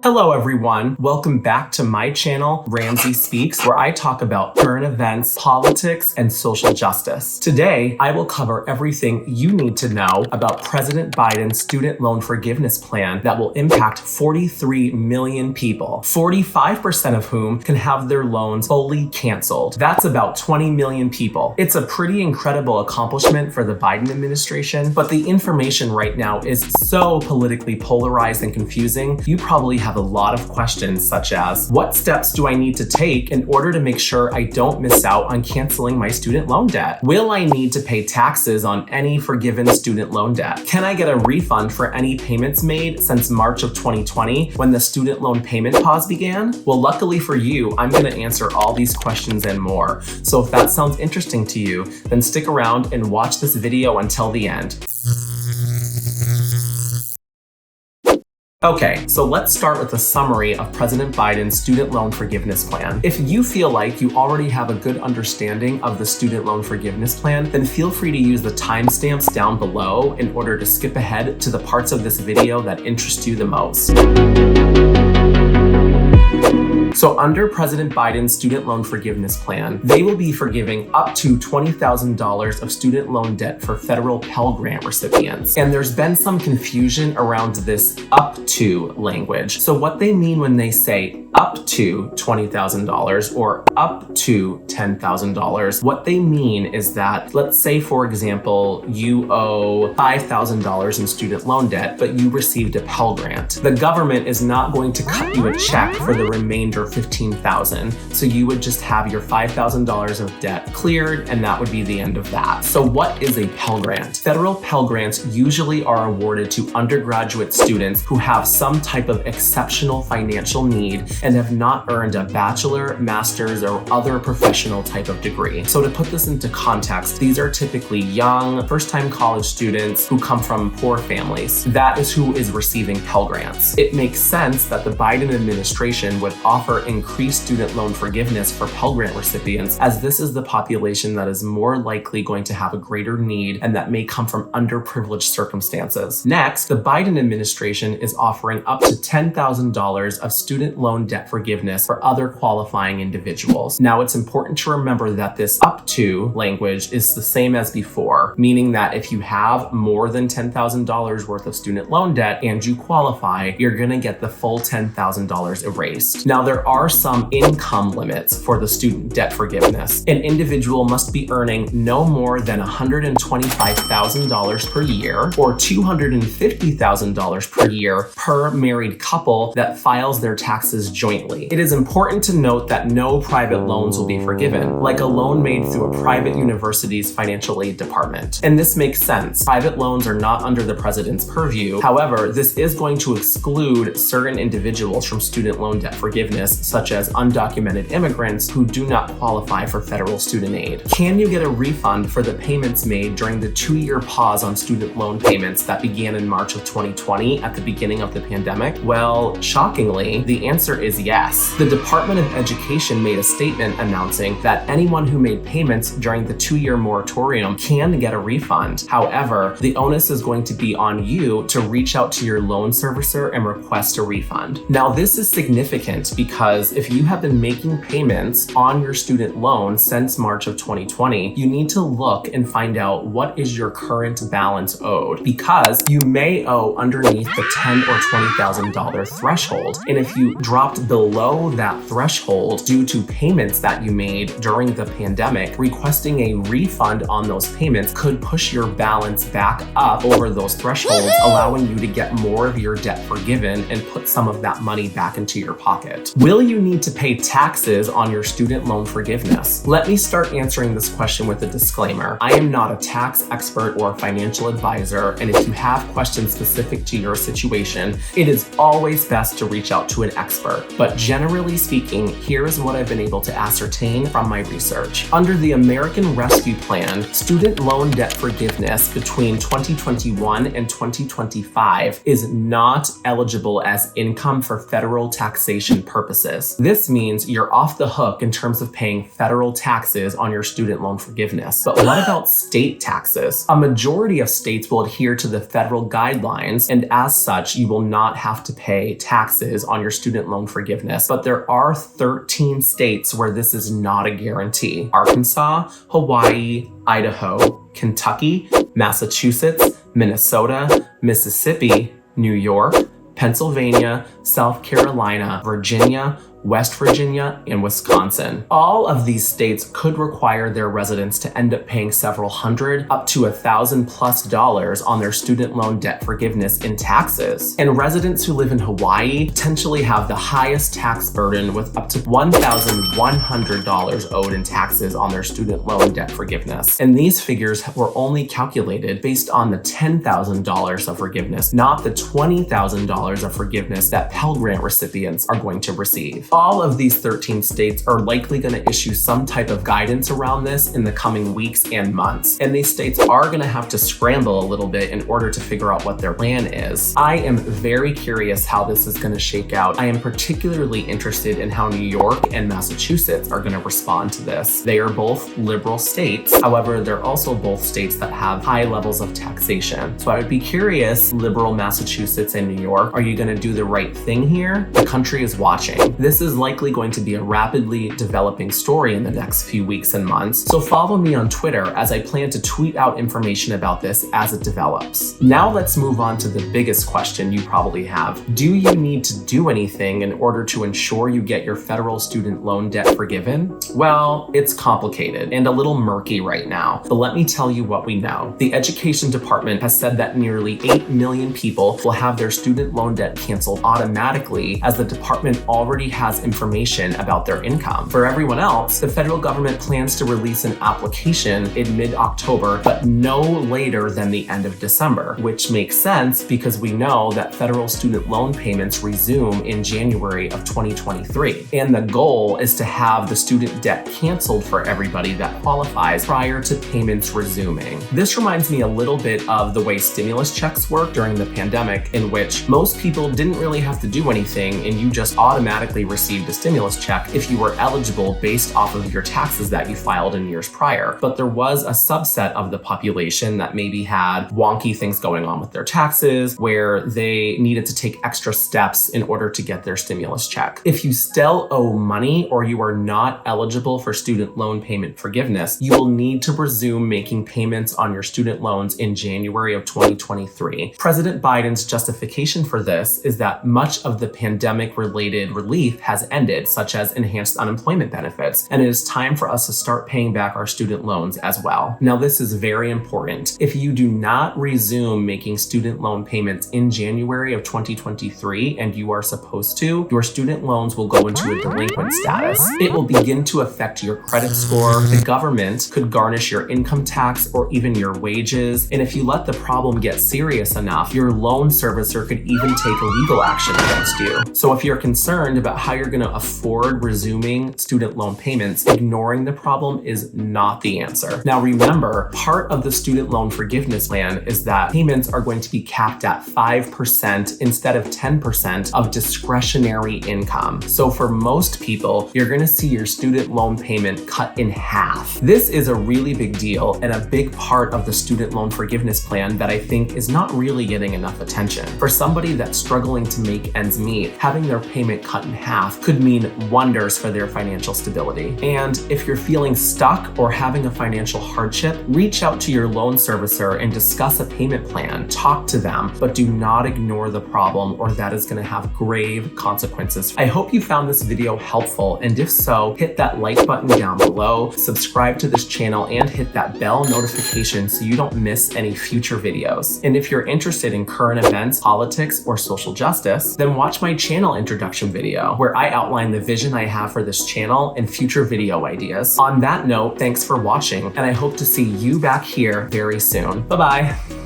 Hello everyone, welcome back to my channel, Ramsey Speaks, where I talk about current events, politics, and social justice. Today, I will cover everything you need to know about President Biden's student loan forgiveness plan that will impact 43 million people, 45% of whom can have their loans fully canceled. That's about 20 million people. It's a pretty incredible accomplishment for the Biden administration, but the information right now is so politically polarized and confusing, you probably have a lot of questions such as, what steps do I need to take in order to make sure I don't miss out on canceling my student loan debt? Will I need to pay taxes on any forgiven student loan debt? Can I get a refund for any payments made since March of 2020 when the student loan payment pause began? Well, luckily for you, I'm going to answer all these questions and more. So if that sounds interesting to you, then stick around and watch this video until the end. Okay, so let's start with a summary of President Biden's student loan forgiveness plan. If you feel like you already have a good understanding of the student loan forgiveness plan, then feel free to use the timestamps down below in order to skip ahead to the parts of this video that interest you the most. So under President Biden's student loan forgiveness plan, they will be forgiving up to $20,000 of student loan debt for federal Pell Grant recipients. And there's been some confusion around this up to language. So what they mean when they say up to $20,000 or up to $10,000, what they mean is that, let's say for example, you owe $5,000 in student loan debt, but you received a Pell Grant. The government is not going to cut you a check for the remainder $15,000. So you would just have your $5,000 of debt cleared, and that would be the end of that. So what is a Pell Grant? Federal Pell Grants usually are awarded to undergraduate students who have some type of exceptional financial need and have not earned a bachelor, master's, or other professional type of degree. So to put this into context, these are typically young, first-time college students who come from poor families. That is who is receiving Pell Grants. It makes sense that the Biden administration would offer increased student loan forgiveness for Pell Grant recipients, as this is the population that is more likely going to have a greater need and that may come from underprivileged circumstances. Next, the Biden administration is offering up to $10,000 of student loan debt forgiveness for other qualifying individuals. Now, it's important to remember that this up to language is the same as before, meaning that if you have more than $10,000 worth of student loan debt and you qualify, you're going to get the full $10,000 erased. Now, there are some income limits for the student debt forgiveness. An individual must be earning no more than $125,000 per year or $250,000 per year per married couple that files their taxes jointly. It is important to note that no private loans will be forgiven, like a loan made through a private university's financial aid department. And this makes sense. Private loans are not under the president's purview. However, this is going to exclude certain individuals from student loan debt forgiveness, such as undocumented immigrants who do not qualify for federal student aid. Can you get a refund for the payments made during the 2-year pause on student loan payments that began in March of 2020 at the beginning of the pandemic? Well, shockingly, the answer is yes. The Department of Education made a statement announcing that anyone who made payments during the 2-year moratorium can get a refund. However, the onus is going to be on you to reach out to your loan servicer and request a refund. Now, this is significant because if you have been making payments on your student loan since March of 2020, you need to look and find out what is your current balance owed, because you may owe underneath the $10,000 or $20,000 threshold. And if you dropped below that threshold due to payments that you made during the pandemic, requesting a refund on those payments could push your balance back up over those thresholds, allowing you to get more of your debt forgiven and put some of that money back into your pocket. Will you need to pay taxes on your student loan forgiveness? Let me start answering this question with a disclaimer. I am not a tax expert or financial advisor, and if you have questions specific to your situation, it is always best to reach out to an expert. But generally speaking, here is what I've been able to ascertain from my research. Under the American Rescue Plan, student loan debt forgiveness between 2021 and 2025 is not eligible as income for federal taxation purposes. purposes. This means you're off the hook in terms of paying federal taxes on your student loan forgiveness. But what about state taxes? A majority of states will adhere to the federal guidelines, and as such, you will not have to pay taxes on your student loan forgiveness. But there are 13 states where this is not a guarantee: Arkansas, Hawaii, Idaho, Kentucky, Massachusetts, Minnesota, Mississippi, New York, Pennsylvania, South Carolina, Virginia, West Virginia, and Wisconsin. All of these states could require their residents to end up paying several hundred, up to $1,000+ on their student loan debt forgiveness in taxes. And residents who live in Hawaii potentially have the highest tax burden, with up to $1,100 owed in taxes on their student loan debt forgiveness. And these figures were only calculated based on the $10,000 of forgiveness, not the $20,000 of forgiveness that Pell Grant recipients are going to receive. All of these 13 states are likely going to issue some type of guidance around this in the coming weeks and months. And these states are going to have to scramble a little bit in order to figure out what their plan is. I am very curious how this is going to shake out. I am particularly interested in how New York and Massachusetts are going to respond to this. They are both liberal states. However, they're also both states that have high levels of taxation. So I would be curious, liberal Massachusetts and New York, are you going to do the right thing here? The country is watching. This is likely going to be a rapidly developing story in the next few weeks and months, so follow me on Twitter as I plan to tweet out information about this as it develops. Now let's move on to the biggest question you probably have. Do you need to do anything in order to ensure you get your federal student loan debt forgiven? Well, it's complicated and a little murky right now, but let me tell you what we know. The Education Department has said that nearly 8 million people will have their student loan debt canceled automatically, as the department already has information about their income. For everyone else, the federal government plans to release an application in mid-October, but no later than the end of December, which makes sense because we know that federal student loan payments resume in January of 2023. And the goal is to have the student debt canceled for everybody that qualifies prior to payments resuming. This reminds me a little bit of the way stimulus checks work during the pandemic, in which most people didn't really have to do anything and you just automatically received a stimulus check if you were eligible based off of your taxes that you filed in years prior. But there was a subset of the population that maybe had wonky things going on with their taxes, where they needed to take extra steps in order to get their stimulus check. If you still owe money or you are not eligible for student loan payment forgiveness, you will need to resume making payments on your student loans in January of 2023. President Biden's justification for this is that much of the pandemic-related relief has ended, such as enhanced unemployment benefits, and it is time for us to start paying back our student loans as well. Now, this is very important. If you do not resume making student loan payments in January of 2023, and you are supposed to, your student loans will go into a delinquent status. It will begin to affect your credit score. The government could garnish your income tax or even your wages, and if you let the problem get serious enough, your loan servicer could even take legal action against you. So if you're concerned about how you're going to afford resuming student loan payments, ignoring the problem is not the answer. Now remember, part of the student loan forgiveness plan is that payments are going to be capped at 5% instead of 10% of discretionary income. So for most people, you're going to see your student loan payment cut in half. This is a really big deal and a big part of the student loan forgiveness plan that I think is not really getting enough attention. For somebody that's struggling to make ends meet, having their payment cut in half could mean wonders for their financial stability. And if you're feeling stuck or having a financial hardship, reach out to your loan servicer and discuss a payment plan. Talk to them, but do not ignore the problem, or that is going to have grave consequences. I hope you found this video helpful, and if so, hit that like button down below, subscribe to this channel, and hit that bell notification so you don't miss any future videos. And if you're interested in current events, politics, or social justice, then watch my channel introduction video, where I outline the vision I have for this channel and future video ideas. On that note, thanks for watching, and I hope to see you back here very soon. Bye-bye.